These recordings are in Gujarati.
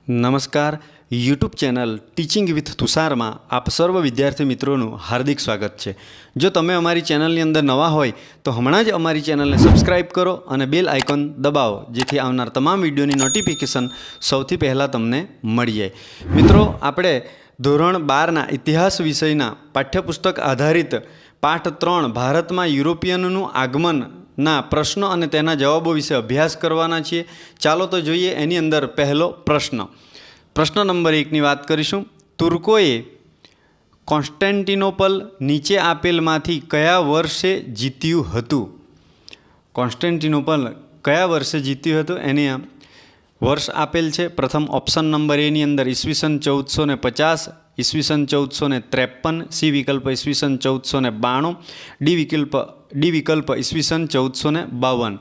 નમસ્કાર YouTube channel teaching with Tushar માં આપ સર્વ વિદ્યાર્થી મિત્રોનું હાર્દિક સ્વાગત છે। જો તમે અમારી ચેનલની અંદર નવા હોય તો હમણાં જ અમારી ચેનલને સબસ્ક્રાઇબ કરો અને બેલ આઇકોન દબાવો જેથી આવનાર તમામ વિડીયોની નોટિફિકેશન સૌથી પહેલાં તમને મળી જાય। મિત્રો આપણે ધોરણ 12ના ઇતિહાસ વિષયના પાઠ્યપુસ્તક આધારિત પાઠ 3 ભારતમાં યુરોપિયનનું આગમન ના પ્રશ્નો અને તેના જવાબો વિશે અભ્યાસ કરવાના છીએ। ચાલો તો જોઈએ એની અંદર પહેલો પ્રશ્ન નંબર 1 ની વાત કરીશું। તુર્કોએ કોન્સ્ટેન્ટિનોપલ નીચે આપેલમાંથી કયા વર્ષે જીત્યું હતું? કોન્સ્ટેન્ટિનોપલ કયા વર્ષે જીત્યું હતું એની વર્ષ આપેલ છે। પ્રથમ ઓપ્શન નંબર એ ની અંદર ઈસવીસન 1450, ઈસવીસન 1453, સી વિકલ્પ ઈસવીસન 1492, ડી વિકલ્પ ઈસવીસન 1452।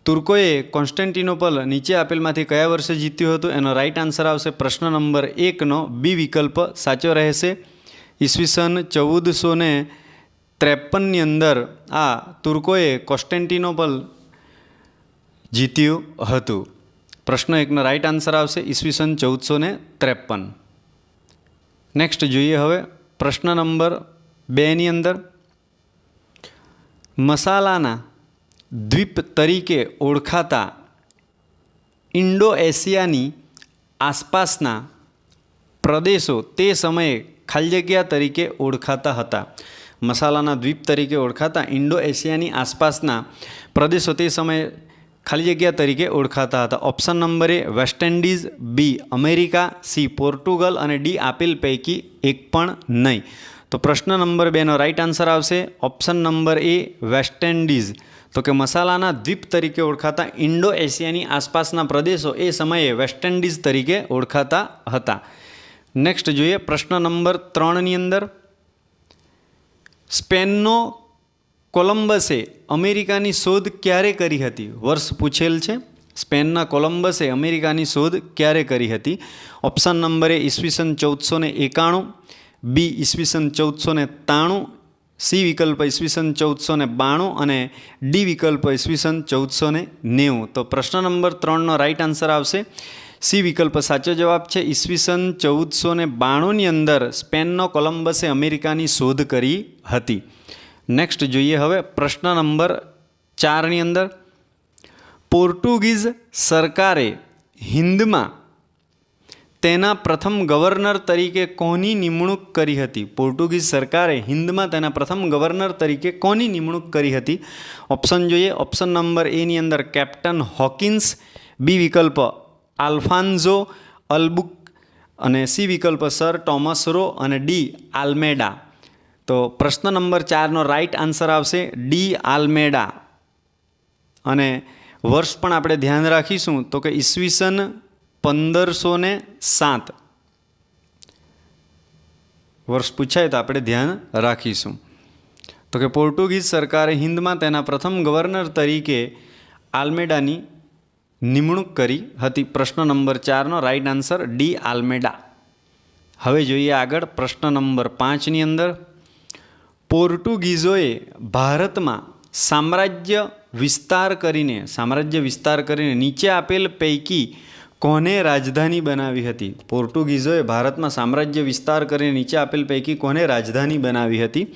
તુર્કોએ કોન્સ્ટેન્ટિનોપલ નીચે આપેલમાંથી કયા વર્ષે જીત્યું હતું એનો રાઈટ આન્સર આવશે પ્રશ્ન નંબર 1 નો બી વિકલ્પ સાચો રહેશે। ઈસવીસન 1453 ની અંદર આ તુર્કોએ કોન્સ્ટેન્ટિનોપલ જીત્યું હતું। પ્રશ્ન 1 નો રાઈટ આન્સર આવશે ઈસવીસન 1453। નેક્સ્ટ જોઈએ હવે પ્રશ્ન નંબર 2 ની અંદર મસાલાના દ્વીપ તરીકે ઓળખાતા ઇન્ડો એશિયાની આસપાસના પ્રદેશો તે સમયે ખાલી જગ્યા તરીકે ઓળખાતા હતા। મસાલાના દ્વીપ તરીકે ઓળખાતા ઇન્ડો એશિયાની આસપાસના પ્રદેશો તે સમયે ખાલી જગ્યા તરીકે ઓળખાતા હતા। Option number A West Indies, B America, C Portugal અને ડી આપેલ પૈકી એક પણ નહીં। તો પ્રશ્ન નંબર 2 નો રાઈટ આન્સર આવશે option number A West Indies. તો કે મસાલાના દ્વીપ તરીકે ઓળખાતા ઇન્ડો એશિયાની આસપાસના પ્રદેશો એ સમયે વેસ્ટ ઇન્ડિઝ તરીકે ઓળખાતા હતા। નેક્સ્ટ જોઈએ પ્રશ્ન નંબર 3 ની અંદર સ્પેનનો કોલંબસે અમેરિકાની શોધ ક્યારે કરી હતી? વર્ષ પૂછેલ છે। સ્પેનના કોલંબસે અમેરિકાની શોધ ક્યારે કરી હતી? ઓપ્શન નંબર એ ઈસવીસન 1491, બી ઈસવીસન 1493, સી વિકલ્પ ઈસવીસન 1492 અને ડી વિકલ્પ ઈસવીસન 1490। તો પ્રશ્ન નંબર 3 નો રાઈટ આન્સર આવશે સી વિકલ્પ સાચો જવાબ છે। ઈસવીસન 1492 ની અંદર સ્પેનનો કોલંબસે અમેરિકાની શોધ કરી હતી। નેક્સ્ટ જોઈએ હવે પ્રશ્ન નંબર 4 ની અંદર પોર્ટુગીઝ સરકારે હિન્દમાં તેના પ્રથમ ગવર્નર તરીકે કોની નિમણૂક કરી હતી? પોર્ટુગીઝ સરકારે હિન્દમાં તેના પ્રથમ ગવર્નર તરીકે કોની નિમણૂક કરી હતી? ઓપ્શન જોઈએ ઓપ્શન નંબર એ ની અંદર કેપ્ટન હોકિન્સ, બી વિકલ્પ આલ્ફાન્ઝો અલ્બુક અને સી વિકલ્પ સર ટોમસ રો અને ડી આલ્મેડા। તો પ્રશ્ન નંબર 4 નો રાઈટ આન્સર આવશે ડી આલ્મેડા। અને વર્ષ પણ આપણે ધ્યાન રાખીશું તો કે ઈસવીસન 1507 વર્ષ પૂછાય તો આપણે ધ્યાન રાખીશું। તો કે પોર્ટુગીઝ સરકારે હિન્દમાં તેના પ્રથમ ગવર્નર તરીકે આલ્મેડાની નિમણૂક કરી હતી। પ્રશ્ન નંબર 4 નો રાઈટ આન્સર ડી આલ્મેડા। હવે જોઈએ આગળ પ્રશ્ન નંબર 5 ની અંદર પોર્ટુગીઝોએ ભારતમાં સામ્રાજ્ય વિસ્તાર કરીને નીચે આપેલ પૈકી કોને રાજધાની બનાવી હતી? પોર્ટુગીઝોએ ભારતમાં સામ્રાજ્ય વિસ્તાર કરીને નીચે આપેલ પૈકી કોને રાજધાની બનાવી હતી?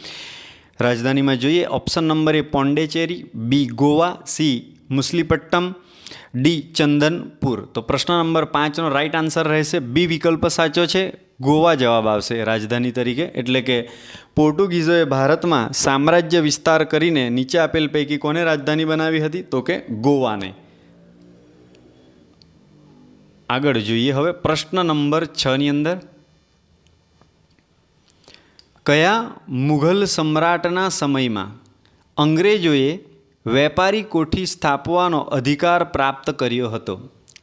રાજધાનીમાં જોઈએ ઓપ્શન નંબર એ પોંડેચેરી, બી ગોવા, સી મુસલીપટ્ટમ, ડી ચંદનપુર। તો પ્રશ્ન નંબર 5 નો રાઈટ આન્સર રહેશે બી વિકલ્પ સાચો છે, ગોવા જવાબ આવશે રાજધાની તરીકે। એટલે કે પોર્ટુગીઝોએ ભારતમાં સામ્રાજ્ય વિસ્તાર કરીને નીચે આપેલ પૈકી કોને રાજધાની બનાવી હતી? તો કે ગોવાને। આગળ જોઈએ હવે પ્રશ્ન નંબર 6 ની અંદર કયા મુઘલ સમ્રાટના સમયમાં અંગ્રેજોએ વેપારી કોઠી સ્થાપવાનો અધિકાર પ્રાપ્ત કર્યો હતો?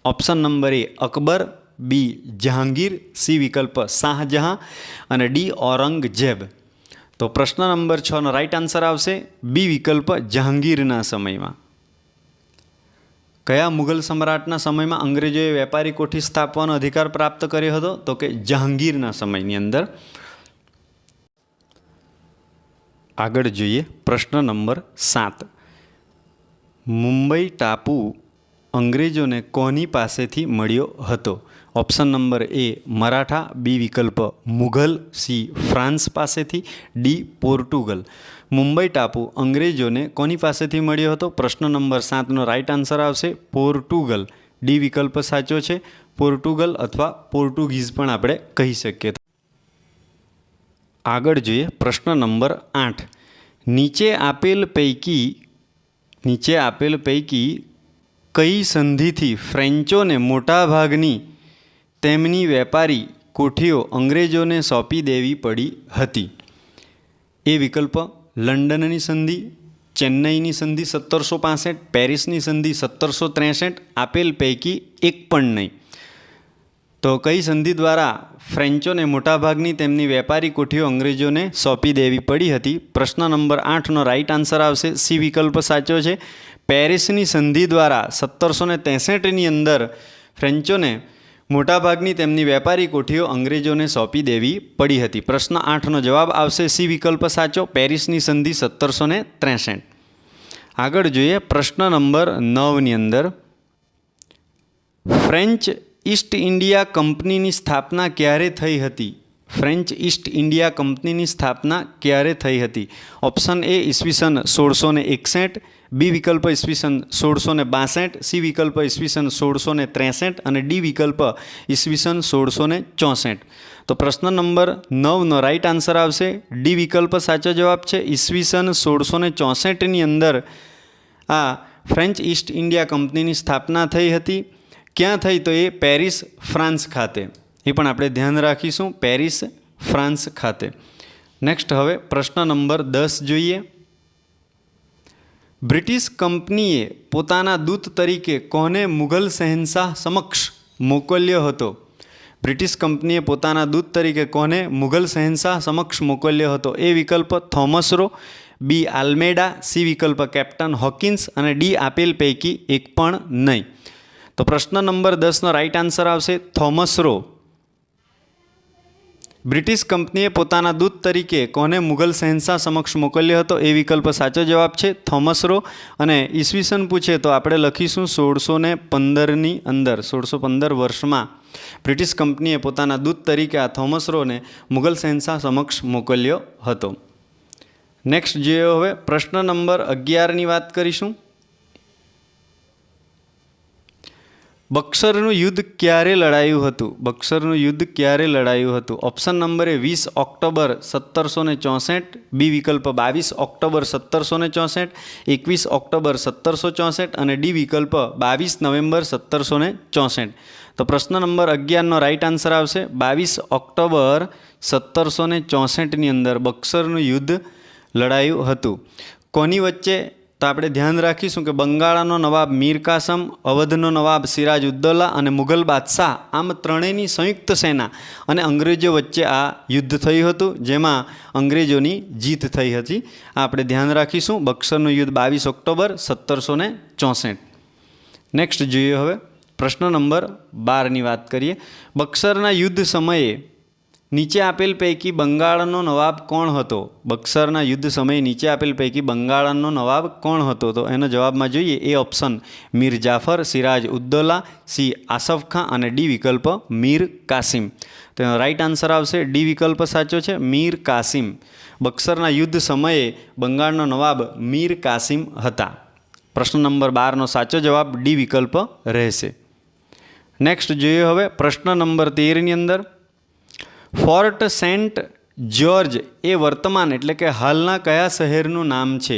ઓપ્શન નંબર એ અકબર, બી જહાંગીર, સી વિકલ્પ શાહજહાં અને ડી ઔરંગઝેબ। તો પ્રશ્ન નંબર 6 નો રાઈટ આન્સર આવશે બી વિકલ્પ જહાંગીરના સમયમાં। કયા મુઘલ સમ્રાટના સમયમાં અંગ્રેજોએ વેપારી કોઠી સ્થાપવાનો અધિકાર પ્રાપ્ત કર્યો હતો? તો કે જહાંગીરના સમયની અંદર। આગળ જોઈએ પ્રશ્ન નંબર 7 મુંબઈ ટાપુ અંગ્રેજોને કોની પાસેથી મળ્યો હતો? ઓપ્શન નંબર એ મરાઠા, બી વિકલ્પ મુઘલ, સી ફ્રાન્સ પાસેથી, ડી પોર્ટુગલ. મુંબઈ ટાપુ અંગ્રેજોને કોની પાસેથી મળ્યો હતો? પ્રશ્ન નંબર 7નો રાઈટ આન્સર આવશે પોર્ટુગલ. ડી વિકલ્પ સાચો છે. પોર્ટુગલ અથવા પોર્ટુગીઝ પણ આપણે કહી શકીએ. આગળ જોઈએ પ્રશ્ન નંબર 8. નીચે આપેલ પૈકી કઈ સંધિથી ફ્રેન્ચોને મોટાભાગની તેમની વેપારી કોઠીઓ અંગ્રેજોને સોંપી દેવી પડી હતી? એ વિકલ્પ લંડનની સંધિ, ચેન્નઈની સંધિ 1765, પેરિસની સંધિ 1763, આપેલ પૈકી એક પણ નહીં. તો કઈ સંધિ દ્વારા ફ્રેન્ચોને મોટાભાગની તેમની વેપારી કોઠીઓ અંગ્રેજોને સોંપી દેવી પડી હતી? પ્રશ્ન નંબર 8નો રાઈટ આન્સર આવશે સી વિકલ્પ સાચો છે. પેરિસની સંધિ દ્વારા 1763ની અંદર ફ્રેન્ચોને મોટાભાગની તેમની વેપારી કોઠીઓ અંગ્રેજોને સોંપી દેવી પડી હતી. પ્રશ્ન 8નો જવાબ આવશે સી વિકલ્પ સાચો, પેરિસની સંધિ 1763. આગળ જોઈએ પ્રશ્ન નંબર 9ની અંદર ફ્રેન્ચ ઈસ્ટ ઇન્ડિયા કંપનીની સ્થાપના ક્યારે થઈ હતી? ફ્રેન્ચ ઈસ્ટ ઇન્ડિયા કંપનીની સ્થાપના ક્યારે થઈ હતી? ઓપ્શન એ ઈસવીસન 1661, બી વિકલ્પ ઈસવીસન 1662, સી વિકલ્પ ઈસવીસન 1663 અને ડી વિકલ્પ ઈસવીસન 1664. તો પ્રશ્ન નંબર 9નો રાઈટ આન્સર આવશે ડી વિકલ્પ સાચો જવાબ છે. ઈસવીસન 1664ની અંદર આ ફ્રેન્ચ ઈસ્ટ ઇન્ડિયા કંપનીની સ્થાપના થઈ હતી. ક્યાં થઈ? તો એ પેરિસ, ફ્રાન્સ ખાતે. એ પણ આપણે ધ્યાન રાખીશું, પેરિસ, ફ્રાન્સ ખાતે. નેક્સ્ટ હવે પ્રશ્ન નંબર 10 જોઈએ. બ્રિટિશ કંપનીએ પોતાના દૂત તરીકે કોને મુઘલ શહેનશાહ સમક્ષ મોકલ્યો હતો? બ્રિટિશ કંપનીએ પોતાના દૂત તરીકે કોને મુઘલ શહેનશાહ સમક્ષ મોકલ્યો હતો? એ વિકલ્પ થોમસ રો, બી આલ્મેડા, સી વિકલ્પ કેપ્ટન હોકિન્સ અને ડી આપેલ પૈકી એક પણ નહીં. તો પ્રશ્ન નંબર 10નો રાઈટ આન્સર આવશે થોમસ રો. બ્રિટિશ કંપનીએ પોતાના દૂત તરીકે કોને મુઘલ શહેનશાહ સમક્ષ મોકલ્યો હતો? એ વિકલ્પ સાચો જવાબ છે, થોમસ રો. અને ઈસવીસન પૂછે તો આપણે લખીશું 1615ની અંદર, 1615 વર્ષમાં બ્રિટિશ કંપનીએ પોતાના દૂત તરીકે આ થોમસ રોને મુઘલ શહેનશાહ સમક્ષ મોકલ્યો હતો. નેક્સ્ટ જોઈએ હવે પ્રશ્ન નંબર 11ની વાત કરીશું. બક્સરનું યુદ્ધ ક્યારે લડાયું હતું? બક્સરનું યુદ્ધ ક્યારે લડાયું હતું? ઓપ્શન નંબર એ 20 ઓક્ટોબર 1764, બી વિકલ્પ 22 ઓક્ટોબર 1764, 21 ઓક્ટોબર 1764 અને ડી વિકલ્પ 22 નવેમ્બર 1764. તો પ્રશ્ન નંબર 11નો રાઈટ આન્સર આવશે 22 ઓક્ટોબર 1764ની અંદર બક્સરનું યુદ્ધ લડાયું હતું. કોની વચ્ચે? તો આપણે ધ્યાન રાખીશું કે બંગાળનો નવાબ મીર કાસમ, અવધનો નવાબ સિરાજ ઉદ્દૌલા અને મુઘલ બાદશાહ આમ ત્રણેયની સંયુક્ત સેના અને અંગ્રેજો વચ્ચે આ યુદ્ધ થયું હતું, જેમાં અંગ્રેજોની જીત થઈ હતી. આ આપણે ધ્યાન રાખીશું. બક્સરનું યુદ્ધ 22 ઓક્ટોબર 1764. નેક્સ્ટ જોઈએ હવે પ્રશ્ન નંબર 12ની વાત કરીએ. બક્સરના યુદ્ધ સમયે નીચે આપેલ પૈકી બંગાળનો નવાબ કોણ હતો? બક્સરના યુદ્ધ સમયે નીચે આપેલ પૈકી બંગાળનો નવાબ કોણ હતો? તો એનો જવાબમાં જોઈએ એ ઓપ્શન મીર જાફર, સિરાજ ઉદ્દૌલા, સી આસફ ખાં અને ડી વિકલ્પ મીર કાસિમ. તો એનો રાઈટ આન્સર આવશે ડી વિકલ્પ સાચો છે, મીર કાસિમ. બક્સરના યુદ્ધ સમયે બંગાળનો નવાબ મીર કાસિમ હતા. પ્રશ્ન નંબર 12નો સાચો જવાબ ડી વિકલ્પ રહેશે. નેક્સ્ટ જોઈએ હવે પ્રશ્ન નંબર 13ની અંદર ફોર્ટ સેન્ટ જ્યોર્જ એ વર્તમાન એટલે કે હાલના કયા શહેરનું નામ છે?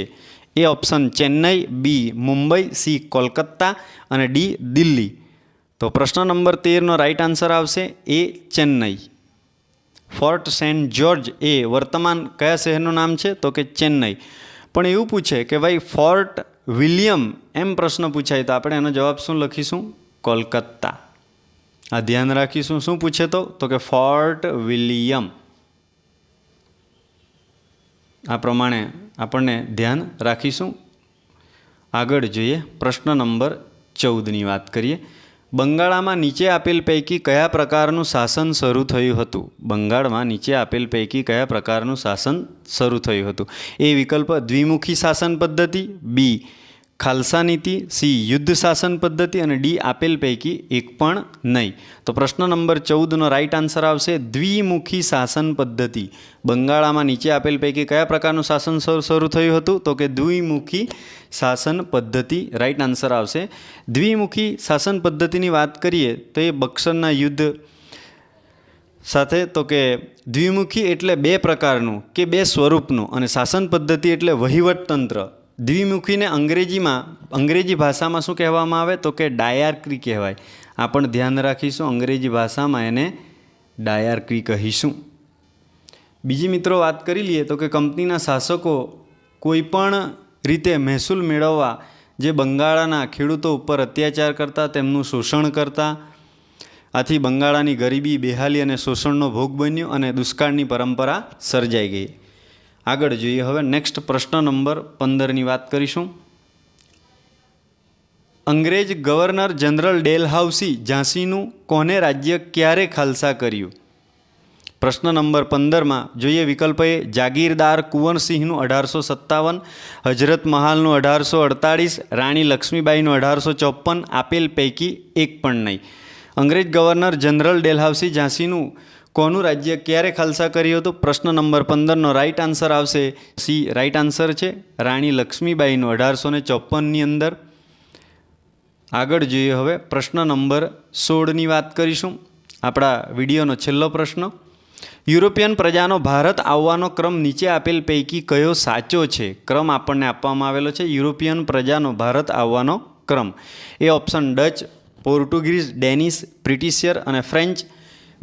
એ ઓપ્શન ચેન્નઈ, બી મુંબઈ, સી કોલકાતા અને ડી દિલ્હી. તો પ્રશ્ન નંબર 13નો રાઈટ આન્સર આવશે એ ચેન્નઈ. ફોર્ટ સેન્ટ જ્યોર્જ એ વર્તમાન કયા શહેરનું નામ છે? તો કે ચેન્નઈ. પણ એવું પૂછે કે ભાઈ ફોર્ટ વિલિયમ એમ પ્રશ્ન પૂછાય તો આપણે એનો જવાબ શું લખીશું? કોલકાતા. આ ધ્યાન રાખીશું. શું પૂછે તો કે ફોર્ટ વિલિયમ. આ પ્રમાણે આપણને ધ્યાન રાખીશું. આગળ જોઈએ પ્રશ્ન નંબર 14ની વાત કરીએ. બંગાળમાં નીચે આપેલ પૈકી કયા પ્રકારનું શાસન શરૂ થયું હતું? બંગાળમાં નીચે આપેલ પૈકી કયા પ્રકારનું શાસન શરૂ થયું હતું? એ વિકલ્પ દ્વિમુખી શાસન પદ્ધતિ, બી ખાલસા નીતિ, સી યુદ્ધ શાસન પદ્ધતિ અને ડી આપેલ પૈકી એક પણ નહીં. તો પ્રશ્ન નંબર 14નો રાઈટ આન્સર આવશે દ્વિમુખી શાસન પદ્ધતિ. બંગાળામાં નીચે આપેલ પૈકી કયા પ્રકારનું શાસન શરૂ થયું હતું? તો કે દ્વિમુખી શાસન પદ્ધતિ રાઈટ આન્સર આવશે. દ્વિમુખી શાસન પદ્ધતિની વાત કરીએ તો એ બક્સરના યુદ્ધ સાથે, તો કે દ્વિમુખી એટલે બે પ્રકારનું કે બે સ્વરૂપનું, અને શાસન પદ્ધતિ એટલે વહીવટતંત્ર. દ્વિમુખીને અંગ્રેજી ભાષામાં શું કહેવામાં આવે? તો કે ડાયાર્કી કહેવાય. આ પણ ધ્યાન રાખીશું, અંગ્રેજી ભાષામાં એને ડાયાર્કી કહીશું. બીજી મિત્રો વાત કરી લઈએ તો કે કંપનીના શાસકો કોઈપણ રીતે મહેસૂલ મેળવવા જે બંગાળના ખેડૂતો ઉપર અત્યાચાર કરતા, તેમનું શોષણ કરતા. આથી બંગાળાની ગરીબી, બેહાલી અને શોષણનો ભોગ બન્યો અને દુષ્કાળની પરંપરા સર્જાઈ ગઈ. આગળ જોઈએ હવે નેક્સ્ટ પ્રશ્ન નંબર 15ની વાત કરીશું. અંગ્રેજ ગવર્નર જનરલ ડેલહાઉસી ઝાંસીનું કોને રાજ્ય ક્યારે ખાલસા કર્યું? પ્રશ્ન નંબર 15માં જોઈએ વિકલ્પ એ જાગીરદાર કુંવરસિંહનું 1857, હજરત મહાલનું 1848, રાણી લક્ષ્મીબાઈનું 1854, આપેલ પૈકી એક પણ નહીં. અંગ્રેજ ગવર્નર જનરલ ડેલહાઉસી ઝાંસીનું કોનું રાજ્ય ક્યારે ખાલસા કર્યું હતું? પ્રશ્ન નંબર 15નો રાઈટ આન્સર આવશે સી રાઈટ આન્સર છે રાણી લક્ષ્મીબાઈનું 1854ની અંદર. આગળ જોઈએ હવે પ્રશ્ન નંબર 16ની વાત કરીશું. આપણા વિડીયોનો છેલ્લો પ્રશ્ન. યુરોપિયન પ્રજાનો ભારત આવવાનો ક્રમ નીચે આપેલ પૈકી કયો સાચો છે? ક્રમ આપણને આપવામાં આવેલો છે યુરોપિયન પ્રજાનો ભારત આવવાનો ક્રમ. એ ઓપ્શન ડચ, પોર્ટુગીઝ, ડેનિશ, બ્રિટિશિયર અને ફ્રેન્ચ.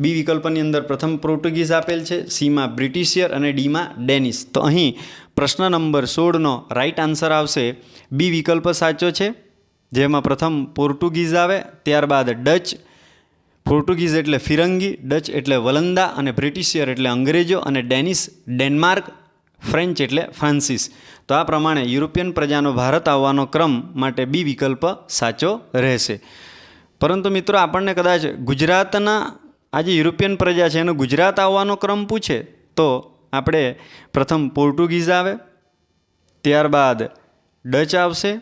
બી વિકલ્પની અંદર પ્રથમ પોર્ટુગીઝ આપેલ છે, સીમાં બ્રિટિશિયર અને ડીમાં ડેનિશ. તો અહીં પ્રશ્ન નંબર 16નો રાઈટ આન્સર આવશે બી વિકલ્પ સાચો છે, જેમાં પ્રથમ પોર્ટુગીઝ આવે, ત્યારબાદ ડચ. પોર્ટુગીઝ એટલે ફિરંગી, ડચ એટલે વલંદા અને બ્રિટિશિયર એટલે અંગ્રેજો અને ડેનિશ ડેનમાર્ક, ફ્રેન્ચ એટલે ફ્રાન્સિસ. તો આ પ્રમાણે યુરોપિયન પ્રજાનો ભારત આવવાનો ક્રમ માટે બી વિકલ્પ સાચો રહેશે. પરંતુ મિત્રો આપણને કદાચ ગુજરાતના આ જે યુરોપિયન પ્રજા છે એનો ગુજરાત આવવાનો ક્રમ પૂછે તો આપણે પ્રથમ પોર્ટુગીઝ આવે, ત્યારબાદ ડચ આવશે,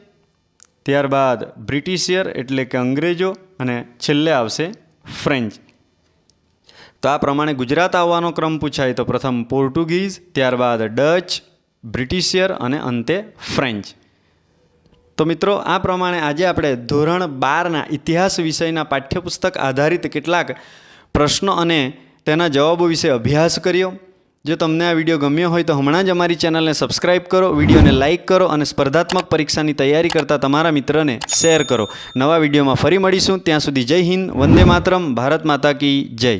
ત્યારબાદ બ્રિટિશિયર એટલે કે અંગ્રેજો અને છેલ્લે આવશે ફ્રેન્ચ. તો આ પ્રમાણે ગુજરાત આવવાનો ક્રમ પૂછાય તો પ્રથમ પોર્ટુગીઝ, ત્યારબાદ ડચ, બ્રિટિશિયર અને અંતે ફ્રેન્ચ. તો મિત્રો આ પ્રમાણે આજે આપણે ધોરણ 12ના ઇતિહાસ વિષયના પાઠ્યપુસ્તક આધારિત કેટલાક પ્રશ્નો અને તેના જવાબો વિશે અભ્યાસ કર્યો. જો તમને આ વિડીયો ગમ્યો હોય તો હમણાં જ અમારી ચેનલને સબસ્ક્રાઈબ કરો, વિડીયોને લાઇક કરો અને સ્પર્ધાત્મક પરીક્ષાની તૈયારી કરતા તમારા મિત્રને શેર કરો. નવા વિડીયોમાં ફરી મળીશું. ત્યાં સુધી જય હિન્દ, વંદે માતરમ, ભારત માતા કી જય.